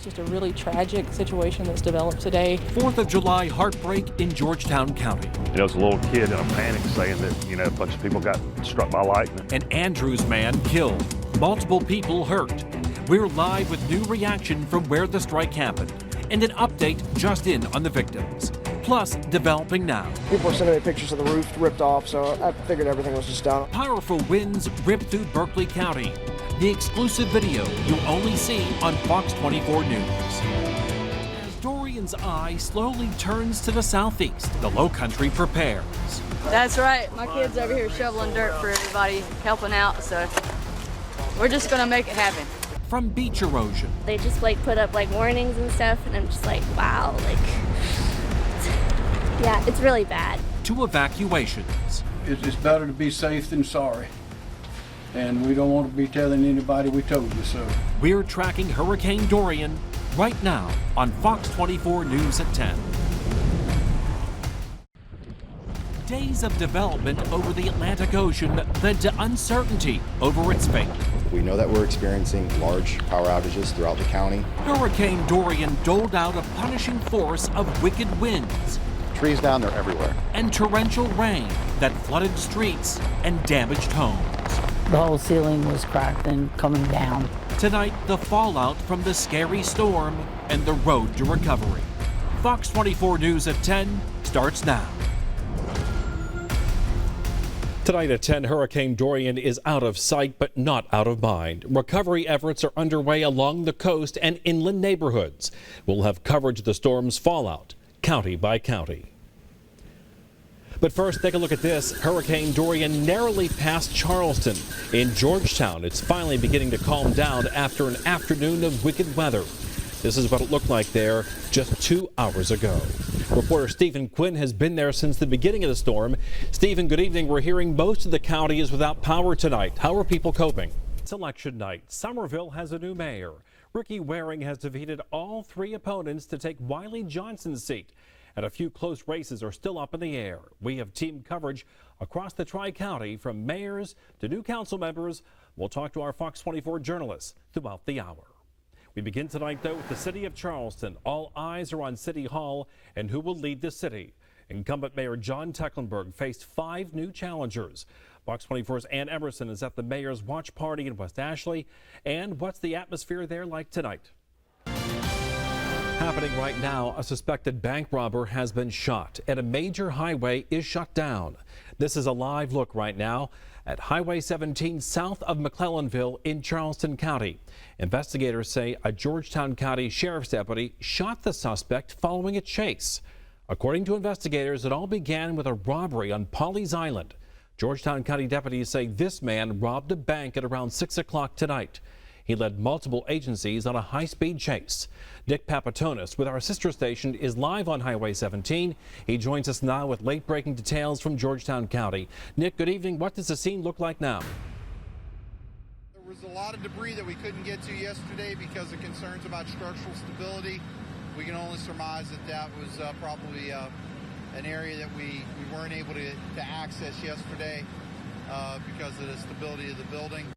It's just a really tragic situation that's developed today. 4th of July heartbreak in Georgetown County. You know, it's a little kid in a panic saying that, you know, a bunch of people got struck by lightning. An Andrews man killed, multiple people hurt. We're live with new reaction from where the strike happened and an update just in on the victims. Plus, developing now. People were sending me pictures of the roof ripped off, so I figured everything was just done. Powerful winds rip through Berkeley County. The exclusive video you'll only see on Fox 24 News. As Dorian's eye slowly turns to the southeast, the low country prepares. That's right. My kid's over here shoveling dirt for everybody, helping out, so we're just gonna make it happen. From beach erosion. They just put up warnings and stuff, and I'm just like, wow, yeah, it's really bad. To evacuations. It's better to be safe than sorry. And we don't want to be telling anybody we told you so. We're tracking Hurricane Dorian right now on Fox 24 News at 10. Days of development over the Atlantic Ocean led to uncertainty over its fate. We know that we're experiencing large power outages throughout the county. Hurricane Dorian doled out a punishing force of wicked winds. Trees down there everywhere. And torrential rain that flooded streets and damaged homes. The whole ceiling was cracked and coming down. Tonight, the fallout from the scary storm and the road to recovery. Fox 24 News at 10 starts now. Tonight at 10, Hurricane Dorian is out of sight but not out of mind. Recovery efforts are underway along the coast and inland neighborhoods. We'll have coverage of the storm's fallout, county by county. But first, take a look at this. Hurricane Dorian narrowly passed Charleston. In Georgetown, it's finally beginning to calm down after an afternoon of wicked weather. This is what it looked like there just 2 hours ago. Reporter Stephen Quinn has been there since the beginning of the storm. Stephen, good evening. We're hearing most of the county is without power tonight. How are people coping? It's election night. Somerville has a new mayor. Ricky Waring has defeated all three opponents to take Wiley Johnson's seat. And a few close races are still up in the air. We have team coverage across the Tri-County from mayors to new council members. We'll talk to our Fox 24 journalists throughout the hour. We begin tonight, though, with the city of Charleston. All eyes are on City Hall and who will lead the city. Incumbent Mayor John Tecklenburg faced 5 new challengers. Fox 24's Ann Emerson is at the mayor's watch party in West Ashley. And what's the atmosphere there like tonight? Happening right now, a suspected bank robber has been shot and a major highway is shut down. This is a live look right now at Highway 17 south of McClellanville in Charleston County. Investigators say a Georgetown County sheriff's deputy shot the suspect following a chase. According to investigators, it all began with a robbery on Pawleys Island. Georgetown County deputies say this man robbed a bank at around 6 o'clock tonight. He led multiple agencies on a high-speed chase. Nick Papatonis with our sister station is live on Highway 17. He joins us now with late-breaking details from Georgetown County. Nick, good evening. What does the scene look like now? There was a lot of debris that we couldn't get to yesterday because of concerns about structural stability. We can only surmise that that was probably an area that we weren't able to access yesterday because of the stability of the building.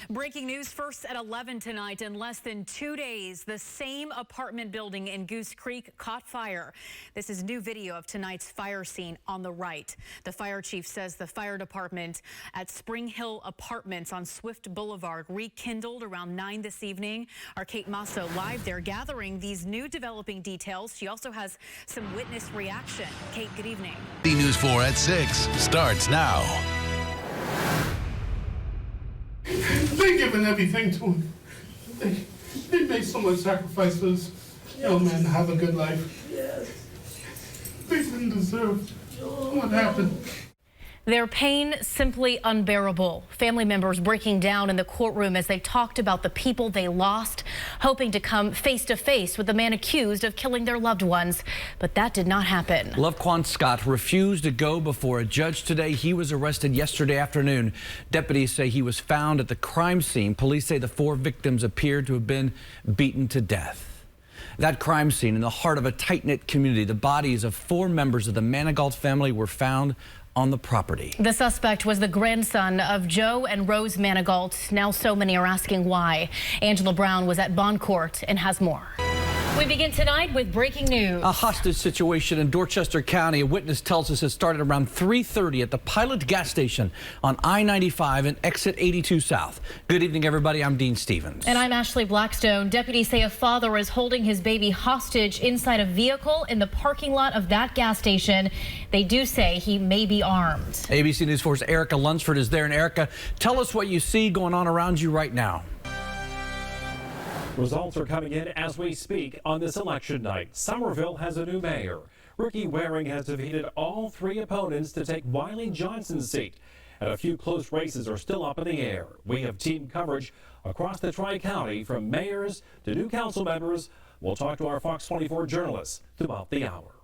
Breaking news first at 11 tonight. In less than 2 days, the same apartment building in Goose Creek caught fire. This is new video of tonight's fire scene on the right. The fire chief says the fire department at Spring Hill Apartments on Swift Boulevard rekindled around 9 this evening. Our Kate Masso live there gathering these new developing details. She also has some witness reaction. Kate, good evening. News 4 at 6 starts now. They given everything to him. They made so much sacrifices. Young men have a good life. Yes. They didn't deserve what happened. Their pain simply unbearable. Family members breaking down in the courtroom as they talked about the people they lost, hoping to come face to face with the man accused of killing their loved ones. But that did not happen. Lovequan Scott refused to go before a judge today. He was arrested yesterday afternoon. Deputies say he was found at the crime scene. Police say the 4 victims appeared to have been beaten to death. That crime scene in the heart of a tight-knit community. The bodies of 4 members of the Manigault family were found on the property. The suspect was the grandson of Joe and Rose Manigault. Now so many are asking why. Angela Brown was at Bond Court and has more. We begin tonight with breaking news. A hostage situation in Dorchester County. A witness tells us it started around 3:30 at the Pilot gas station on I-95 and exit 82 South. Good evening, everybody. I'm Dean Stevens. And I'm Ashley Blackstone. Deputies say a father is holding his baby hostage inside a vehicle in the parking lot of that gas station. They do say he may be armed. ABC News 4's Erica Lunsford is there. And Erica, tell us what you see going on around you right now. Results are coming in as we speak on this election night. Somerville has a new mayor. Ricky Waring has defeated all three opponents to take Wiley Johnson's seat. And a few close races are still up in the air. We have team coverage across the Tri-County from mayors to new council members. We'll talk to our Fox 24 journalists throughout the hour.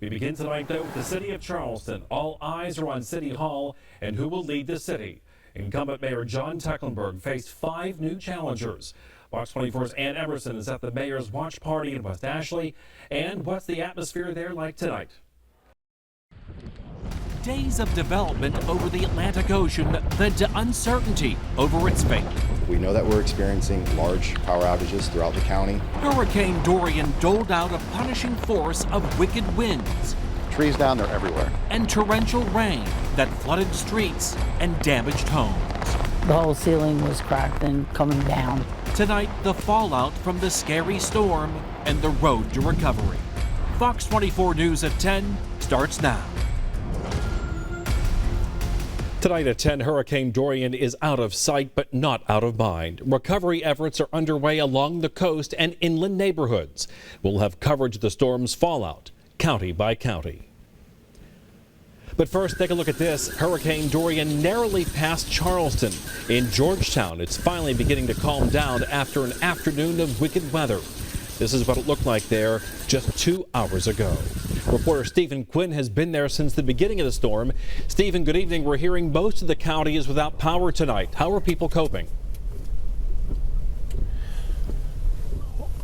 We begin tonight, though, with the city of Charleston. All eyes are on City Hall and who will lead the city. Incumbent Mayor John Tecklenburg faced 5 new challengers. Fox 24's Ann Emerson is at the mayor's watch party in West Ashley. And what's the atmosphere there like tonight? Days of development over the Atlantic Ocean led to uncertainty over its fate. We know that we're experiencing large power outages throughout the county. Hurricane Dorian doled out a punishing force of wicked winds. Trees down there everywhere. And torrential rain that flooded streets and damaged homes. The whole ceiling was cracked and coming down. Tonight, the fallout from the scary storm and the road to recovery. Fox 24 News at 10 starts now. Tonight at 10, Hurricane Dorian is out of sight but not out of mind. Recovery efforts are underway along the coast and inland neighborhoods. We'll have coverage of the storm's fallout, county by county. But first, take a look at this. Hurricane Dorian narrowly passed Charleston. In Georgetown, it's finally beginning to calm down after an afternoon of wicked weather. This is what it looked like there just 2 hours ago. Reporter Stephen Quinn has been there since the beginning of the storm. Stephen, good evening. We're hearing most of the county is without power tonight. How are people coping?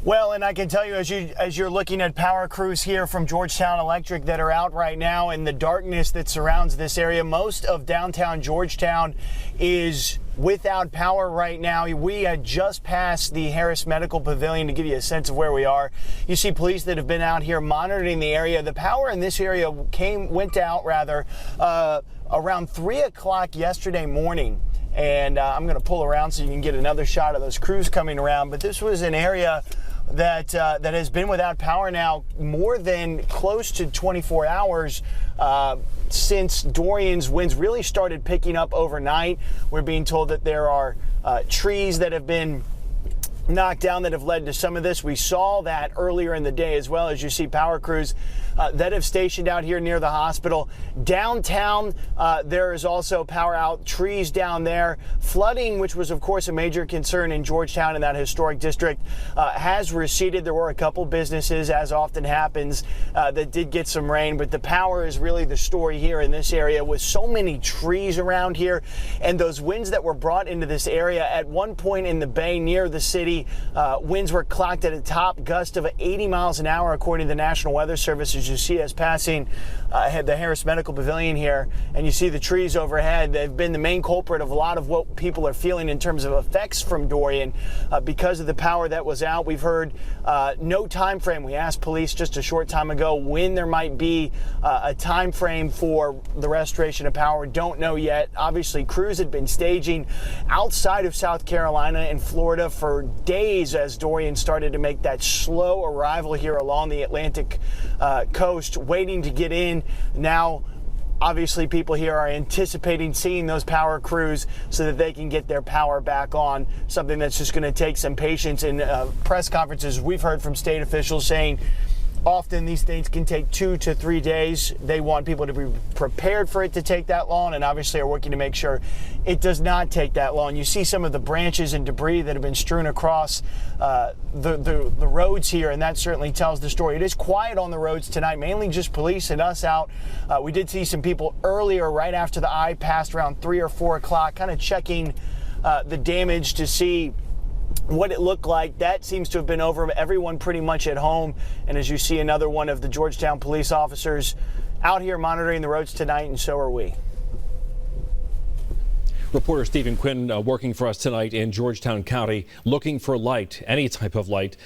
Well, and I can tell you as you're looking at power crews here from Georgetown Electric that are out right now in the darkness that surrounds this area, most of downtown Georgetown is without power right now. We had just passed the Harris Medical Pavilion to give you a sense of where we are. You see police that have been out here monitoring the area. The power in this area went out around 3 o'clock yesterday morning. And I'm going to pull around so you can get another shot of those crews coming around. But this was an area that has been without power now more than close to 24 hours since Dorian's winds really started picking up overnight. We're being told that there are trees that have been knocked down that have led to some of this. We saw that earlier in the day as well. As you see power crews that have stationed out here near the hospital. Downtown, there is also power out, trees down there. Flooding, which was of course a major concern in Georgetown in that historic district, has receded. There were a couple businesses, as often happens, that did get some rain, but the power is really the story here in this area with so many trees around here and those winds that were brought into this area. At one point in the bay near the city, winds were clocked at a top gust of 80 miles an hour, according to the National Weather Service. As you see us passing the Harris Medical Pavilion here, and you see the trees overhead. They've been the main culprit of a lot of what people are feeling in terms of effects from Dorian because of the power that was out. We've heard no time frame. We asked police just a short time ago when there might be a time frame for the restoration of power. Don't know yet. Obviously, crews had been staging outside of South Carolina and Florida for days as Dorian started to make that slow arrival here along the Atlantic coast, waiting to get in. Now, obviously, people here are anticipating seeing those power crews so that they can get their power back on, something that's just going to take some patience. In press conferences, we've heard from state officials saying often these things can take 2 to 3 days. They want people to be prepared for it to take that long, and obviously are working to make sure it does not take that long. You see some of the branches and debris that have been strewn across the roads here, and that certainly tells the story. It is quiet on the roads tonight, mainly just police and us out. We did see some people earlier, right after the eye passed around 3 or 4 o'clock, kind of checking the damage to see what it looked like. That seems to have been over. Everyone pretty much at home. And as you see, another one of the Georgetown police officers out here monitoring the roads tonight, and so are we. Reporter Stephen Quinn working for us tonight in Georgetown County, looking for light, any type of light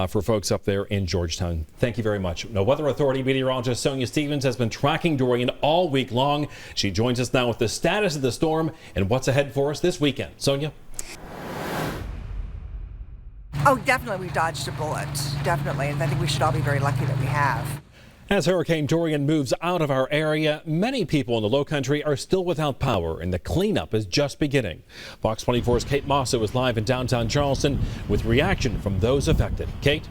for folks up there in Georgetown. Thank you very much. Now, Weather Authority meteorologist Sonia Stevens has been tracking Dorian all week long. She joins us now with the status of the storm and what's ahead for us this weekend. Sonia? Oh, definitely we dodged a bullet. Definitely. And I think we should all be very lucky that we have. As Hurricane Dorian moves out of our area, many people in the Lowcountry are still without power, and the cleanup is just beginning. Fox 24's Kate Mosso is live in downtown Charleston with reaction from those affected. Kate?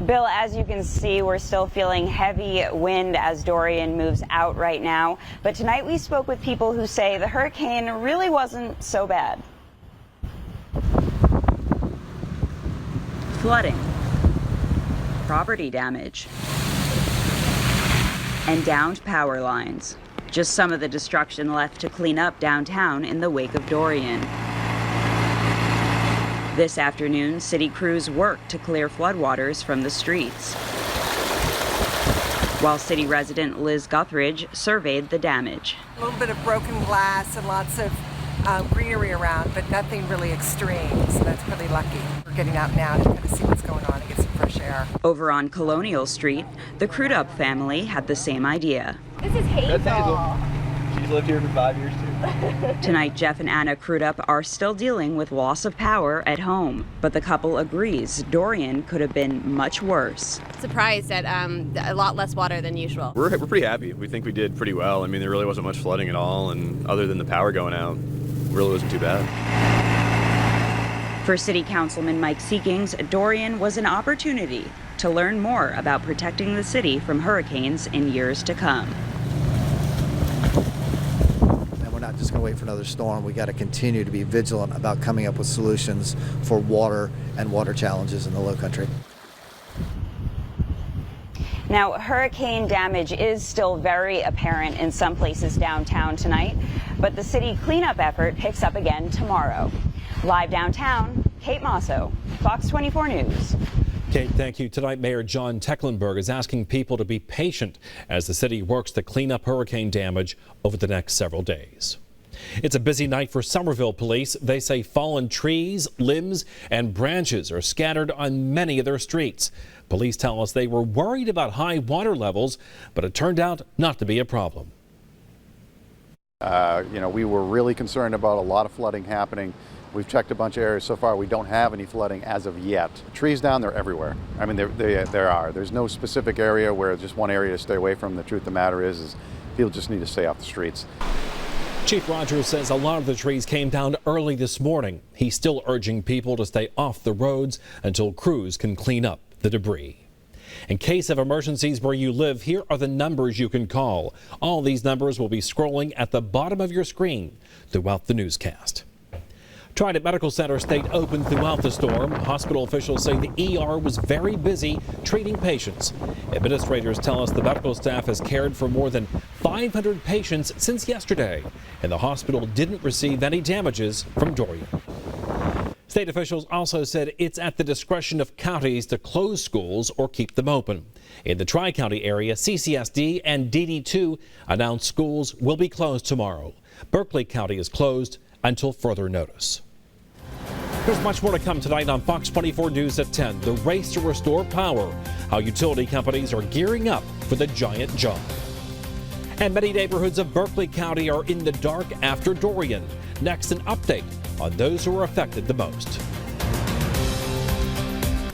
Bill, as you can see, we're still feeling heavy wind as Dorian moves out right now. But tonight we spoke with people who say the hurricane really wasn't so bad. Flooding, property damage, and downed power lines. Just some of the destruction left to clean up downtown in the wake of Dorian. This afternoon, city crews worked to clear floodwaters from the streets, while city resident Liz Guthridge surveyed the damage. A little bit of broken glass and lots of greenery around, but nothing really extreme, so that's really lucky. We're getting out now to kind of see what's going on and get some fresh air. Over on Colonial Street, the Crudup family had the same idea. This is Hazel. That's Hazel. She's lived here for 5 years too. Tonight, Jeff and Anna Crudup are still dealing with loss of power at home, but the couple agrees Dorian could have been much worse. Surprised at a lot less water than usual. We're pretty happy. We think we did pretty well. I mean, there really wasn't much flooding at all, and other than the power going out, it really wasn't too bad. For City Councilman Mike Seekings, Dorian was an opportunity to learn more about protecting the city from hurricanes in years to come. And we're not just going to wait for another storm. We got to continue to be vigilant about coming up with solutions for water and water challenges in the Lowcountry. Now, hurricane damage is still very apparent in some places downtown tonight, but the city cleanup effort picks up again tomorrow. Live downtown, Kate Mosso, Fox 24 News. Kate, thank you. Tonight, Mayor John Tecklenburg is asking people to be patient as the city works to clean up hurricane damage over the next several days. It's a busy night for Somerville police. They say fallen trees, limbs, and branches are scattered on many of their streets. Police tell us they were worried about high water levels, but it turned out not to be a problem. We were really concerned about a lot of flooding happening. We've checked a bunch of areas so far. We don't have any flooding as of yet. Trees down, they're everywhere. I mean, there are. There's no specific area where just one area to stay away from. The truth of the matter is people just need to stay off the streets. Chief Rogers says a lot of the trees came down early this morning. He's still urging people to stay off the roads until crews can clean up the debris. In case of emergencies where you live, here are the numbers you can call. All these numbers will be scrolling at the bottom of your screen throughout the newscast. Trident Medical Center stayed open throughout the storm. Hospital officials say the ER was very busy treating patients. Administrators tell us the medical staff has cared for more than 500 patients since yesterday, and the hospital didn't receive any damages from Dorian. State officials also said it's at the discretion of counties to close schools or keep them open. In the Tri-County area, CCSD and DD2 announced schools will be closed tomorrow. Berkeley County is closed until further notice. There's much more to come tonight on Fox 24 News at 10. The race to restore power, how utility companies are gearing up for the giant job. And many neighborhoods of Berkeley County are in the dark after Dorian. Next, an update on those who are affected the most.